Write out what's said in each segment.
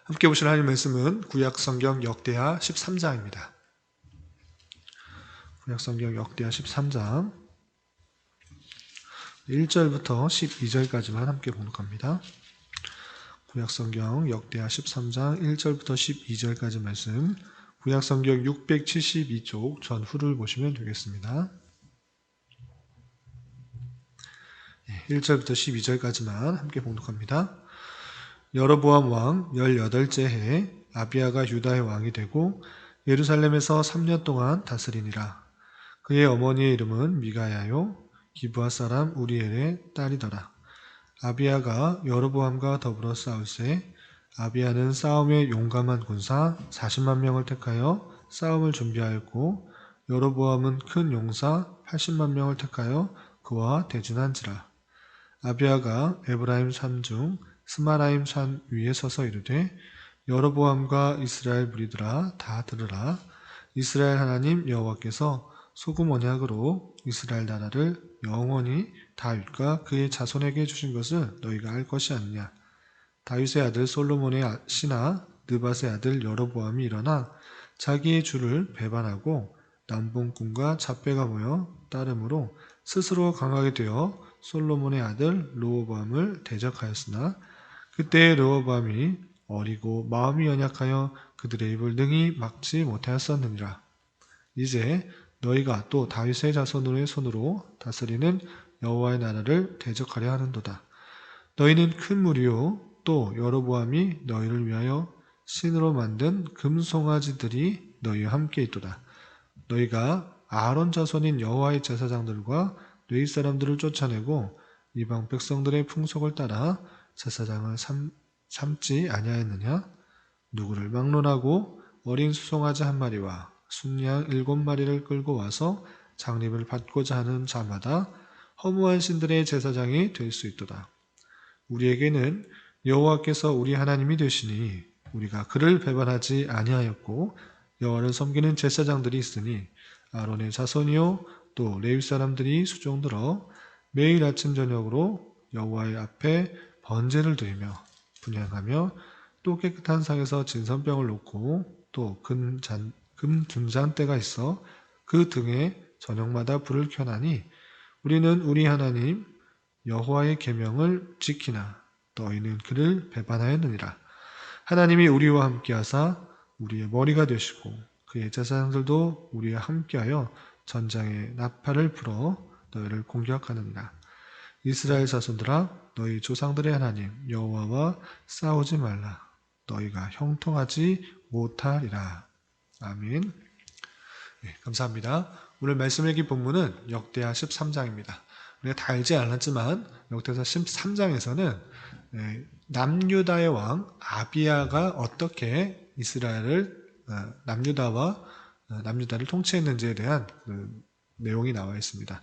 함께 보실 하나님 말씀은 구약성경 역대하 13장입니다. 구약성경 역대하 13장 1절부터 12절까지만 함께 봉독합니다. 구약성경 역대하 13장 1절부터 12절까지 말씀, 구약성경 672쪽 전후를 보시면 되겠습니다. 1절부터 12절까지만 함께 봉독합니다. 여로보암 왕 18째 해에 아비야가 유다의 왕이 되고 예루살렘에서 3년 동안 다스리니라. 그의 어머니의 이름은 미가야요 기브아 사람 우리엘의 딸이더라. 아비야가 여로보암과 더불어 싸울새 아비야는 싸움에 용감한 군사 40만 명을 택하여 싸움을 준비하였고 여로보암은 큰 용사 80만 명을 택하여 그와 대진한지라. 아비야가 에브라임 산 중 스마라임 산 위에 서서 이르되 여로보암과 이스라엘 무리들아 다 들으라. 이스라엘 하나님 여호와께서 소금 언약으로 이스라엘 나라를 영원히 다윗과 그의 자손에게 주신 것을 너희가 알 것이 아니냐. 다윗의 아들 솔로몬의 신하 느밧의 아들 여로보암이 일어나 자기의 주를 배반하고 남봉꾼과 잡배가 모여 따름으로 스스로 강하게 되어 솔로몬의 아들 르호보암을 대적하였으나 그때의 르호보암이 어리고 마음이 연약하여 그들의 입을 능히 막지 못하였었느니라. 이제 너희가 또 다윗의 자손의 손으로 다스리는 여호와의 나라를 대적하려 하는도다. 너희는 큰 무리요 또 여로보암이 너희를 위하여 신으로 만든 금송아지들이 너희와 함께 있도다. 너희가 아론 자손인 여호와의 제사장들과 르윗 사람들을 쫓아내고 이방 백성들의 풍속을 따라 제사장을 삼지 아니하였느냐? 누구를 막론하고 어린 수송아지 한 마리와 순양 7마리를 끌고 와서 장립을 받고자 하는 자마다 허무한 신들의 제사장이 될 수 있도다. 우리에게는 여호와께서 우리 하나님이 되시니 우리가 그를 배반하지 아니하였고 여호와를 섬기는 제사장들이 있으니 아론의 자손이요 또 레위 사람들이 수종들어 매일 아침 저녁으로 여호와의 앞에 번제를 드리며 분향하며 또 깨끗한 상에서 진선병을 놓고 또 금 분잔대가 있어 그 등에 저녁마다 불을 켜나니 우리는 우리 하나님 여호와의 계명을 지키나 너희는 그를 배반하였느니라. 하나님이 우리와 함께하사 우리의 머리가 되시고 그의 제사장들도 우리와 함께하여 전장에 나팔을 불어 너희를 공격하느니라. 이스라엘 자손들아 너희 조상들의 하나님 여호와와 싸우지 말라. 너희가 형통하지 못하리라. 아멘. 네, 감사합니다. 오늘 말씀 읽기 본문은 역대하 13장입니다. 우리가 다 알지 않았지만 역대하 13장에서는 남유다의 왕 아비야가 어떻게 이스라엘을 남유다를 통치했는지에 대한 내용이 나와 있습니다.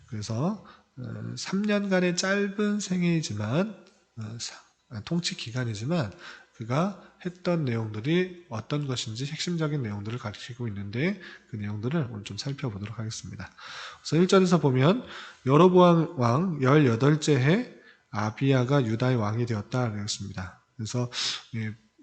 그래서 3년간의 짧은 생애이지만 통치 기간이지만 그가 했던 내용들이 어떤 것인지 핵심적인 내용들을 가르치고 있는데 그 내용들을 오늘 좀 살펴보도록 하겠습니다. 그래서 1절에서 보면 여로보암 왕 18째 해 아비야가 유다의 왕이 되었다 그랬습니다. 그래서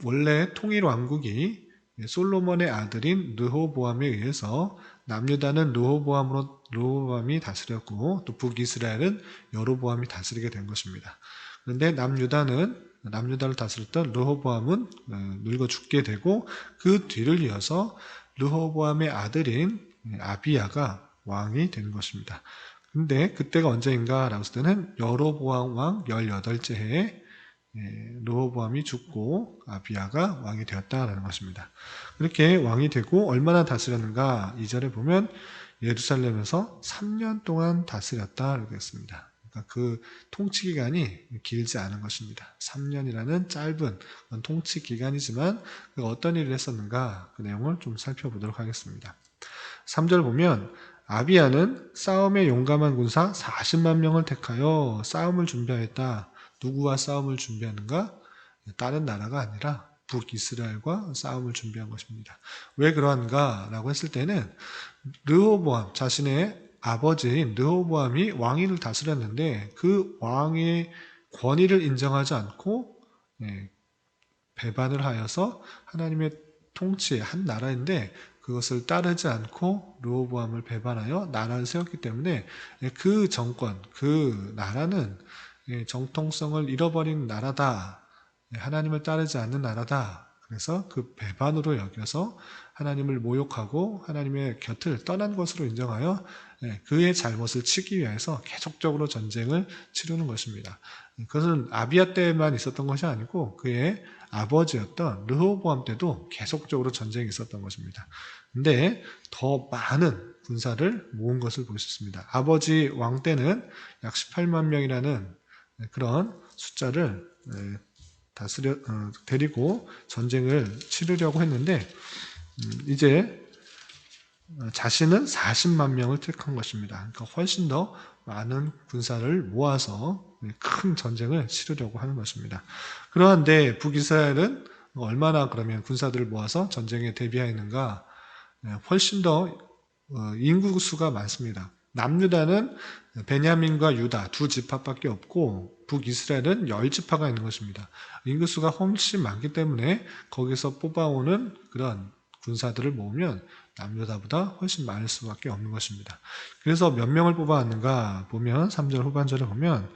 원래 통일 왕국이 솔로몬의 아들인 르호보암에 의해서 남유다는 르호보암이 다스렸고 또 북이스라엘은 여로보암이 다스리게 된 것입니다. 그런데 남유다를 다스렸던 르호보암은 늙어 죽게 되고 그 뒤를 이어서 르호보암의 아들인 아비야가 왕이 된 것입니다. 근데 그때가 언제인가 라고 했을 때는 여로보암 왕 18째 해에 르호보암이 죽고 아비야가 왕이 되었다라는 것입니다. 그렇게 왕이 되고 얼마나 다스렸는가 2절에 보면 예루살렘에서 3년 동안 다스렸다라고 했습니다. 그러니까 그 통치 기간이 길지 않은 것입니다. 3년이라는 짧은 통치 기간이지만 그가 어떤 일을 했었는가 그 내용을 좀 살펴보도록 하겠습니다. 3절 보면 아비야는 싸움에 용감한 군사 40만 명을 택하여 싸움을 준비하였다. 누구와 싸움을 준비하는가? 다른 나라가 아니라 북이스라엘과 싸움을 준비한 것입니다. 왜 그러한가? 라고 했을 때는 르호보암, 자신의 아버지인 르호보암이 왕위를 다스렸는데 그 왕의 권위를 인정하지 않고 배반을 하여서 하나님의 통치의 한 나라인데 그것을 따르지 않고 르호보암을 배반하여 나라를 세웠기 때문에 그 정권, 그 나라는 정통성을 잃어버린 나라다. 하나님을 따르지 않는 나라다. 그래서 그 배반으로 여겨서 하나님을 모욕하고 하나님의 곁을 떠난 것으로 인정하여 그의 잘못을 치기 위해서 계속적으로 전쟁을 치르는 것입니다. 그것은 아비야 때만 있었던 것이 아니고 그의 아버지였던 르호보암 때도 계속적으로 전쟁이 있었던 것입니다. 근데 더 많은 군사를 모은 것을 볼 수 있습니다. 아버지 왕 때는 약 18만 명이라는 그런 숫자를 데리고 전쟁을 치르려고 했는데 이제 자신은 40만 명을 택한 것입니다. 그러니까 훨씬 더 많은 군사를 모아서 큰 전쟁을 치르려고 하는 것입니다. 그런데 북이스라엘은 얼마나 그러면 군사들을 모아서 전쟁에 대비하였는가? 훨씬 더 인구 수가 많습니다. 남유다는 베냐민과 유다 두 지파밖에 없고 북이스라엘은 10지파가 있는 것입니다. 인구수가 훨씬 많기 때문에 거기서 뽑아오는 그런 군사들을 모으면 남유다보다 훨씬 많을 수밖에 없는 것입니다. 그래서 몇 명을 뽑아왔는가 보면 3절 후반절에 보면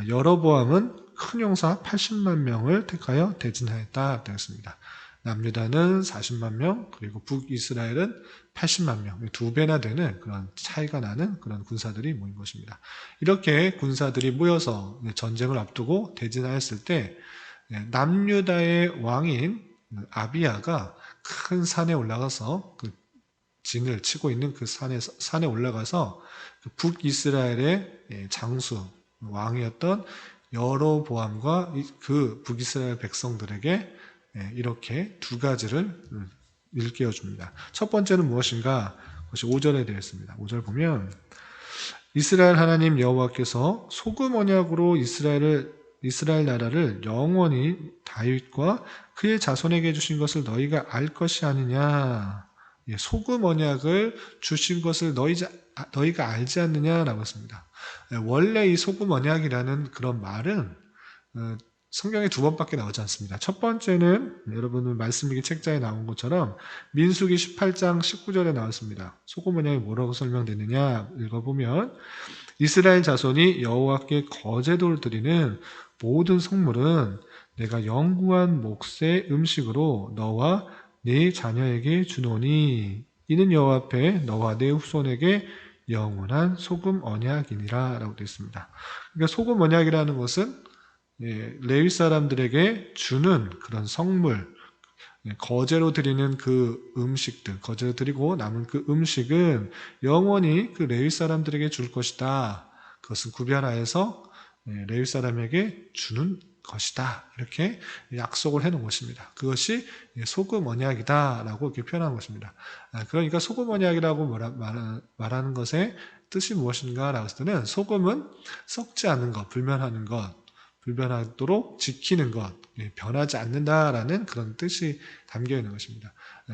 여로보암은 큰 용사 80만 명을 택하여 대진하였다 되었습니다. 남유다는 40만 명, 그리고 북이스라엘은 80만 명, 2배나 되는 그런 차이가 나는 그런 군사들이 모인 것입니다. 이렇게 군사들이 모여서 전쟁을 앞두고 대진하였을 때 남유다의 왕인 아비야가 큰 산에 올라가서 그 진을 치고 있는 그 산에 올라가서 북이스라엘의 장수 왕이었던 여로보암과 그 북이스라엘 백성들에게 이렇게 두 가지를 일깨워 줍니다. 첫 번째는 무엇인가? 그것이 5절에 되어 있습니다. 5절 보면 이스라엘 하나님 여호와께서 소금 언약으로 이스라엘 나라를 영원히 다윗과 그의 자손에게 주신 것을 너희가 알 것이 아니냐. 소금 언약을 주신 것을 너희가 알지 않느냐라고 했습니다. 원래 이 소금 언약이라는 그런 말은 성경에 2번밖에 나오지 않습니다. 첫 번째는 여러분은 말씀일기 책자에 나온 것처럼 민수기 18장 19절에 나왔습니다. 소금 언약이 뭐라고 설명되느냐 읽어보면 이스라엘 자손이 여호와께 거제도를 드리는 모든 성물은 내가 영구한 몫의 음식으로 너와 네 자녀에게 주노니 이는 여호와 앞에 너와 네 후손에게 영원한 소금 언약이니라 라고 되어 있습니다. 그러니까 소금 언약이라는 것은 레위 사람들에게 주는 그런 성물, 거제로 드리는 그 음식들, 거제로 드리고 남은 그 음식은 영원히 그 레위 사람들에게 줄 것이다. 그것은 구별하여서 레위 사람에게 주는 것이다. 이렇게 약속을 해놓은 것입니다. 그것이 소금 언약이다라고 이렇게 표현한 것입니다. 그러니까 소금 언약이라고 말하는 것의 뜻이 무엇인가라고 했을 때는 소금은 썩지 않는 것, 불면하는 것, 불변하도록 지키는 것, 변하지 않는다라는 그런 뜻이 담겨 있는 것입니다.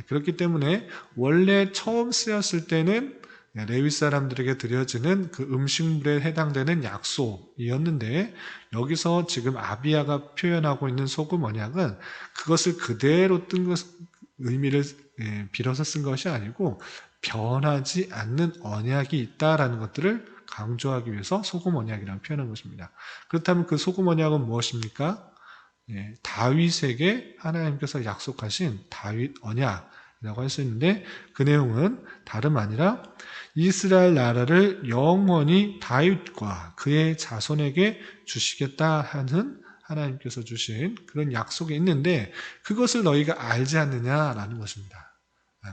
그렇기 때문에 원래 처음 쓰였을 때는 레위 사람들에게 드려지는 그 음식물에 해당되는 약속이었는데 여기서 지금 아비야가 표현하고 있는 소금 언약은 그것을 그대로 뜬 의미를 빌어서 쓴 것이 아니고 변하지 않는 언약이 있다라는 것들을 강조하기 위해서 소금 언약이라고 표현한 것입니다. 그렇다면 그 소금 언약은 무엇입니까? 다윗에게 하나님께서 약속하신 다윗 언약이라고 할 수 있는데 그 내용은 다름 아니라 이스라엘 나라를 영원히 다윗과 그의 자손에게 주시겠다 하는 하나님께서 주신 그런 약속이 있는데 그것을 너희가 알지 않느냐라는 것입니다.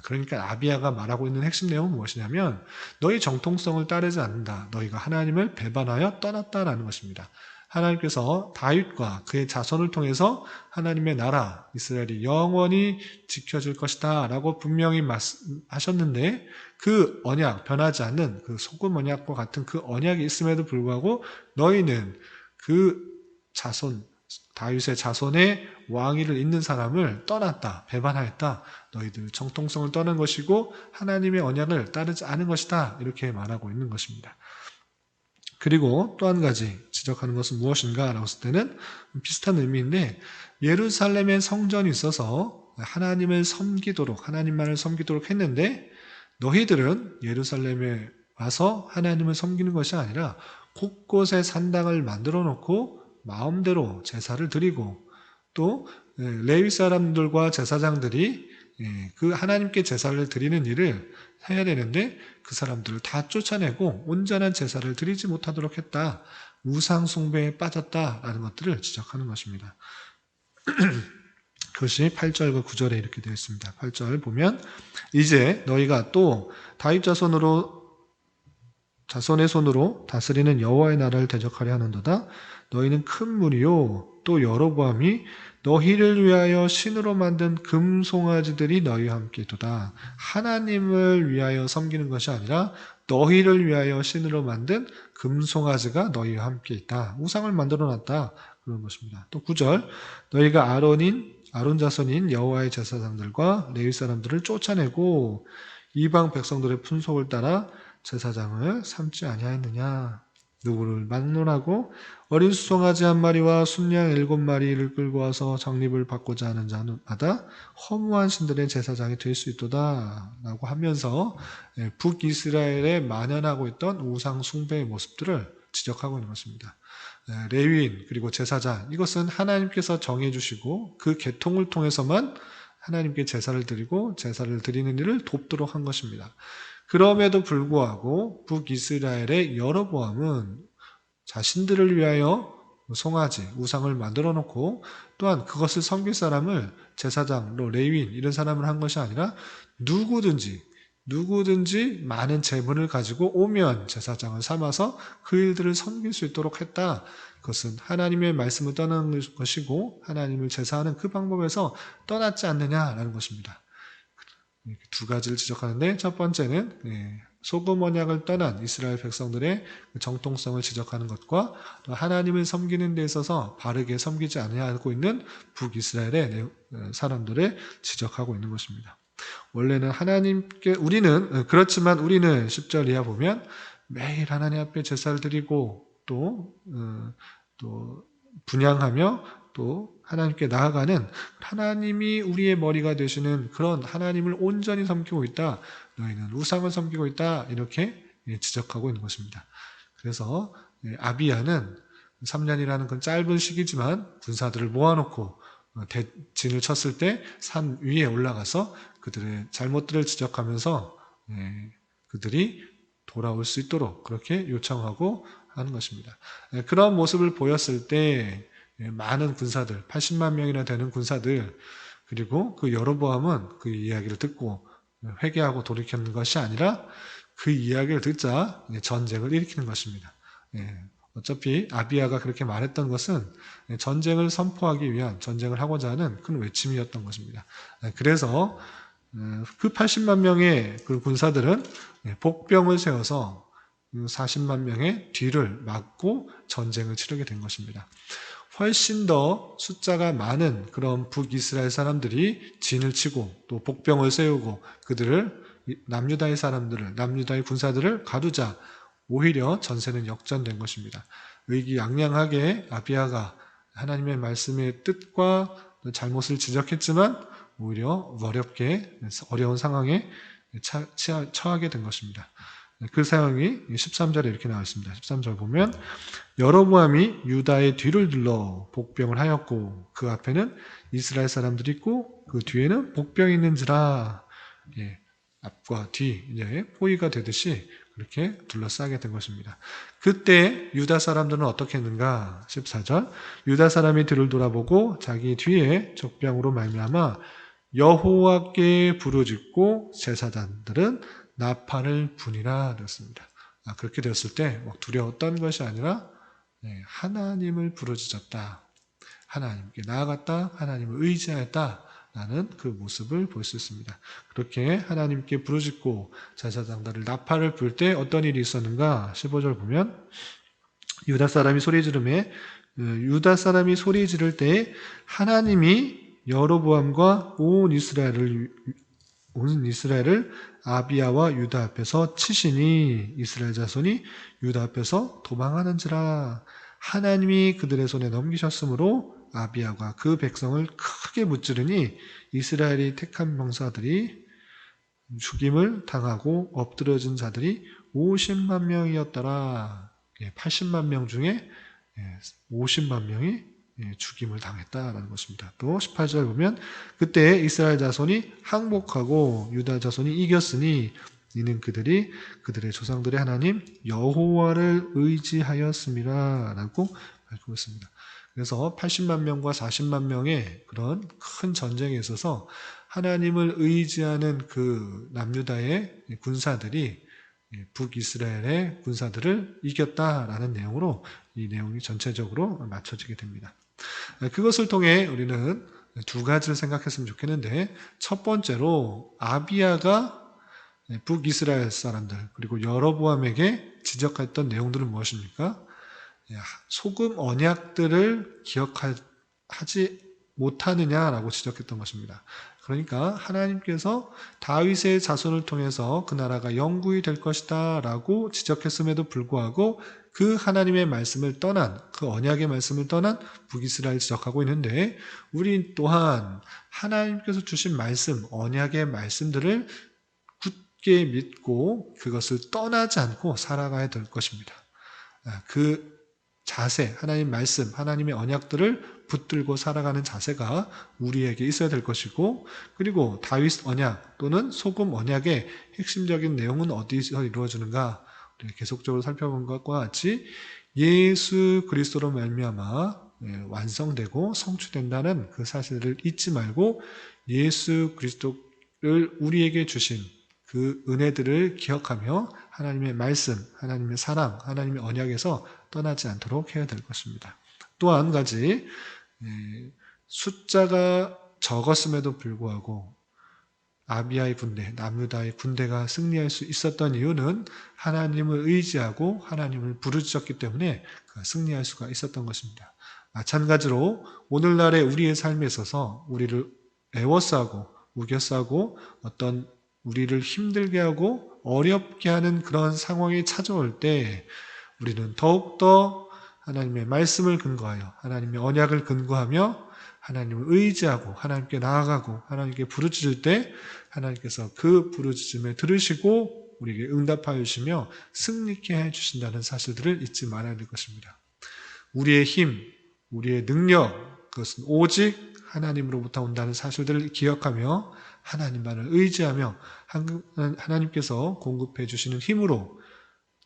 그러니까 아비야가 말하고 있는 핵심 내용은 무엇이냐면 너희 정통성을 따르지 않는다. 너희가 하나님을 배반하여 떠났다라는 것입니다. 하나님께서 다윗과 그의 자손을 통해서 하나님의 나라 이스라엘이 영원히 지켜질 것이다 라고 분명히 말씀하셨는데 그 언약, 변하지 않는 그 소금 언약과 같은 그 언약이 있음에도 불구하고 너희는 그 자손, 다윗의 자손의 왕위를 잇는 사람을 떠났다, 배반하였다. 너희들 정통성을 떠난 것이고 하나님의 언약을 따르지 않은 것이다. 이렇게 말하고 있는 것입니다. 그리고 또 한 가지 지적하는 것은 무엇인가 라고 했을 때는 비슷한 의미인데, 예루살렘에 성전이 있어서 하나님을 섬기도록, 하나님만을 섬기도록 했는데, 너희들은 예루살렘에 와서 하나님을 섬기는 것이 아니라 곳곳에 산당을 만들어 놓고 마음대로 제사를 드리고, 또 레위 사람들과 제사장들이 그 하나님께 제사를 드리는 일을 해야 되는데 그 사람들을 다 쫓아내고 온전한 제사를 드리지 못하도록 했다. 우상 숭배에 빠졌다라는 것들을 지적하는 것입니다. 그것이 8절과 9절에 이렇게 되어 있습니다. 8절 보면 이제 너희가 또 다윗 자손의 손으로 다스리는 여호와의 나라를 대적하려 하는도다. 너희는 큰 무리요 또 여로보암이 너희를 위하여 신으로 만든 금송아지들이 너희와 함께 있도다. 하나님을 위하여 섬기는 것이 아니라 너희를 위하여 신으로 만든 금송아지가 너희와 함께 있다. 우상을 만들어 놨다. 그런 것입니다. 또 9절 너희가 아론 자손인 여호와의 제사장들과 레위 사람들을 쫓아내고 이방 백성들의 fun속을 따라 제사장을 삼지 아니하였느냐. 누구를 막론하고 어린 수송아지 한 마리와 순양 7마리를 끌고 와서 적립을 받고자 하는 자마다 허무한 신들의 제사장이 될 수 있도다 라고 하면서 북이스라엘에 만연하고 있던 우상 숭배의 모습들을 지적하고 있는 것입니다. 레위인 그리고 제사장, 이것은 하나님께서 정해주시고 그 계통을 통해서만 하나님께 제사를 드리고 제사를 드리는 일을 돕도록 한 것입니다. 그럼에도 불구하고 북이스라엘의 여로보암은 자신들을 위하여 송아지, 우상을 만들어 놓고 또한 그것을 섬길 사람을 제사장로 레위인 이런 사람을 한 것이 아니라 누구든지 많은 재물을 가지고 오면 제사장을 삼아서 그 일들을 섬길 수 있도록 했다. 그것은 하나님의 말씀을 떠나는 것이고 하나님을 제사하는 그 방법에서 떠났지 않느냐라는 것입니다. 두 가지를 지적하는데 첫 번째는 소금 언약을 떠난 이스라엘 백성들의 정통성을 지적하는 것과 하나님을 섬기는 데 있어서 바르게 섬기지 아니하고 있는 북이스라엘의 사람들을 지적하고 있는 것입니다. 원래는 그렇지만 우리는 10절 이하 보면 매일 하나님 앞에 제사를 드리고 또 분향하며 또 하나님께 나아가는 하나님이 우리의 머리가 되시는 그런 하나님을 온전히 섬기고 있다. 너희는 우상을 섬기고 있다. 이렇게 지적하고 있는 것입니다. 그래서 아비야는 3년이라는 건 짧은 시기지만 군사들을 모아놓고 대진을 쳤을 때 산 위에 올라가서 그들의 잘못들을 지적하면서 그들이 돌아올 수 있도록 그렇게 요청하고 하는 것입니다. 그런 모습을 보였을 때 많은 군사들, 80만 명이나 되는 군사들, 그리고 그 여로보암은 그 이야기를 듣고 회개하고 돌이키는 것이 아니라 그 이야기를 듣자 전쟁을 일으키는 것입니다. 어차피 아비야가 그렇게 말했던 것은 전쟁을 선포하기 위한, 전쟁을 하고자 하는 큰 외침이었던 것입니다. 그래서 그 80만 명의 그 군사들은 복병을 세워서 40만 명의 뒤를 막고 전쟁을 치르게 된 것입니다. 훨씬 더 숫자가 많은 그런 북이스라엘 사람들이 진을 치고 또 복병을 세우고 그들을 남유다의 군사들을 가두자 오히려 전세는 역전된 것입니다. 의기양양하게 아비야가 하나님의 말씀의 뜻과 잘못을 지적했지만 오히려 어려운 상황에 처하게 된 것입니다. 그 상황이 13절에 이렇게 나와 있습니다. 13절 보면 여로보암이 유다의 뒤를 둘러 복병을 하였고 그 앞에는 이스라엘 사람들이 있고 그 뒤에는 복병이 있는지라. 앞과 뒤 포위가 되듯이 그렇게 둘러싸게 된 것입니다. 그때 유다 사람들은 어떻게 했는가? 14절 유다 사람이 뒤를 돌아보고 자기 뒤에 적병으로 말미암아 여호와께 부르짖고 제사장들은 나팔을 부니라 되었습니다. 그렇게 되었을 때 두려웠던 것이 아니라 하나님을 부르짖었다. 하나님께 나아갔다. 하나님을 의지하였다라는 그 모습을 볼 수 있습니다. 그렇게 하나님께 부르짖고 제사장들을 나팔을 불 때 어떤 일이 있었는가? 15절 보면 유다 사람이 소리 지를 때 하나님이 여로보암과 온 이스라엘을 온 이스라엘을 아비야와 유다 앞에서 치시니 이스라엘 자손이 유다 앞에서 도망하는지라. 하나님이 그들의 손에 넘기셨으므로 아비야가 그 백성을 크게 무찌르니 이스라엘이 택한 병사들이 죽임을 당하고 엎드려진 자들이 50만 명이었더라. 80만 명 중에 50만 명이 죽임을 당했다라는 것입니다. 또 18절 보면 그때 이스라엘 자손이 항복하고 유다 자손이 이겼으니 이는 그들이 그들의 조상들의 하나님 여호와를 의지하였습니다. 라고 밝히고 있습니다. 그래서 80만 명과 40만 명의 그런 큰 전쟁에 있어서 하나님을 의지하는 그 남유다의 군사들이 북이스라엘의 군사들을 이겼다라는 내용으로 이 내용이 전체적으로 맞춰지게 됩니다. 그것을 통해 우리는 두 가지를 생각했으면 좋겠는데, 첫 번째로 아비야가 북이스라엘 사람들 그리고 여로보암에게 지적했던 내용들은 무엇입니까? 소금 언약들을 기억하지 못하느냐라고 지적했던 것입니다. 그러니까 하나님께서 다윗의 자손을 통해서 그 나라가 영구히 될 것이다 라고 지적했음에도 불구하고 그 하나님의 말씀을 떠난, 그 언약의 말씀을 떠난 북이스라엘을 지적하고 있는데, 우리 또한 하나님께서 주신 말씀, 언약의 말씀들을 굳게 믿고 그것을 떠나지 않고 살아가야 될 것입니다. 그 자세, 하나님 말씀, 하나님의 언약들을 붙들고 살아가는 자세가 우리에게 있어야 될 것이고, 그리고 다윗 언약 또는 소금 언약의 핵심적인 내용은 어디서 이루어지는가? 우리가 계속적으로 살펴본 것과 같이 예수 그리스도로 말미암아 완성되고 성취된다는 그 사실을 잊지 말고 예수 그리스도를 우리에게 주신 그 은혜들을 기억하며 하나님의 말씀, 하나님의 사랑, 하나님의 언약에서 떠나지 않도록 해야 될 것입니다. 또 한 가지, 숫자가 적었음에도 불구하고 아비야의 군대, 남유다의 군대가 승리할 수 있었던 이유는 하나님을 의지하고 하나님을 부르짖었기 때문에 승리할 수가 있었던 것입니다. 마찬가지로 오늘날의 우리의 삶에 있어서 우리를 애워싸고 우겨싸고 어떤 우리를 힘들게 하고 어렵게 하는 그런 상황이 찾아올 때 우리는 더욱더 하나님의 말씀을 근거하여 하나님의 언약을 근거하며 하나님을 의지하고 하나님께 나아가고 하나님께 부르짖을 때 하나님께서 그 부르짖음에 들으시고 우리에게 응답하여 주시며 승리케 해주신다는 사실들을 잊지 말아야 될 것입니다. 우리의 힘, 우리의 능력, 그것은 오직 하나님으로부터 온다는 사실들을 기억하며 하나님만을 의지하며 하나님께서 공급해 주시는 힘으로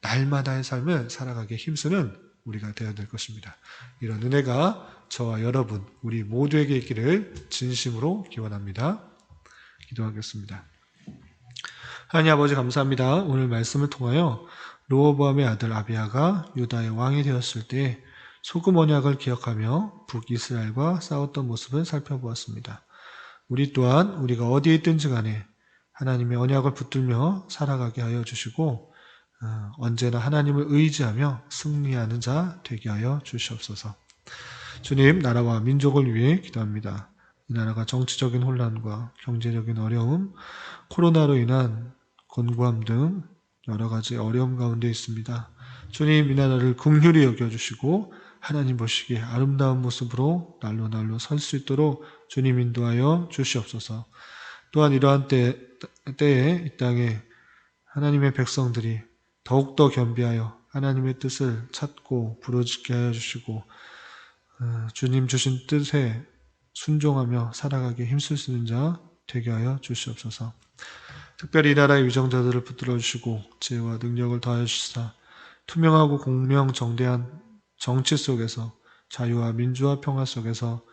날마다의 삶을 살아가기에 힘쓰는 우리가 되어야 될 것입니다. 이런 은혜가 저와 여러분, 우리 모두에게 있기를 진심으로 기원합니다. 기도하겠습니다. 하나님 아버지 감사합니다. 오늘 말씀을 통하여 르호보암의 아들 아비야가 유다의 왕이 되었을 때 소금 언약을 기억하며 북이스라엘과 싸웠던 모습을 살펴보았습니다. 우리 또한 우리가 어디에 있든지 간에 하나님의 언약을 붙들며 살아가게 하여 주시고 언제나 하나님을 의지하며 승리하는 자 되게 하여 주시옵소서. 주님, 나라와 민족을 위해 기도합니다. 이 나라가 정치적인 혼란과 경제적인 어려움, 코로나로 인한 곤고함 등 여러 가지 어려움 가운데 있습니다. 주님, 이 나라를 긍휼히 여겨주시고 하나님 보시기에 아름다운 모습으로 날로 설 수 있도록 주님 인도하여 주시옵소서. 또한 이러한 때에 이 땅에 하나님의 백성들이 더욱더 겸비하여 하나님의 뜻을 찾고 부르짖게 하여 주시고 주님 주신 뜻에 순종하며 살아가기에 힘쓸 수 있는 자 되게 하여 주시옵소서. 특별히 이 나라의 위정자들을 붙들어 주시고 지혜와 능력을 더하여 주시사 투명하고 공명정대한 정치 속에서 자유와 민주화 평화 속에서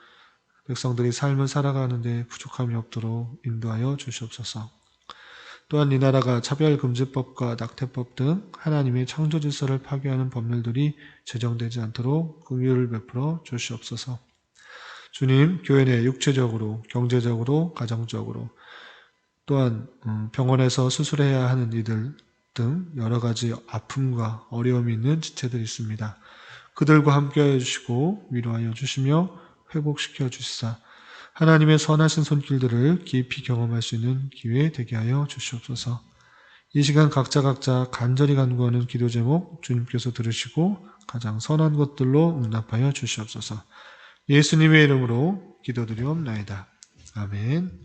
백성들이 삶을 살아가는 데 부족함이 없도록 인도하여 주시옵소서. 또한 이 나라가 차별금지법과 낙태법 등 하나님의 창조 질서를 파괴하는 법률들이 제정되지 않도록 긍휼을 베풀어 주시옵소서. 주님, 교회 내 육체적으로, 경제적으로, 가정적으로 또한 병원에서 수술해야 하는 이들 등 여러 가지 아픔과 어려움이 있는 지체들이 있습니다. 그들과 함께하여 주시고 위로하여 주시며 회복시켜 주시사 하나님의 선하신 손길들을 깊이 경험할 수 있는 기회 되게 하여 주시옵소서. 이 시간 각자 간절히 간구하는 기도 제목 주님께서 들으시고 가장 선한 것들로 응답하여 주시옵소서. 예수님의 이름으로 기도드리옵나이다. 아멘.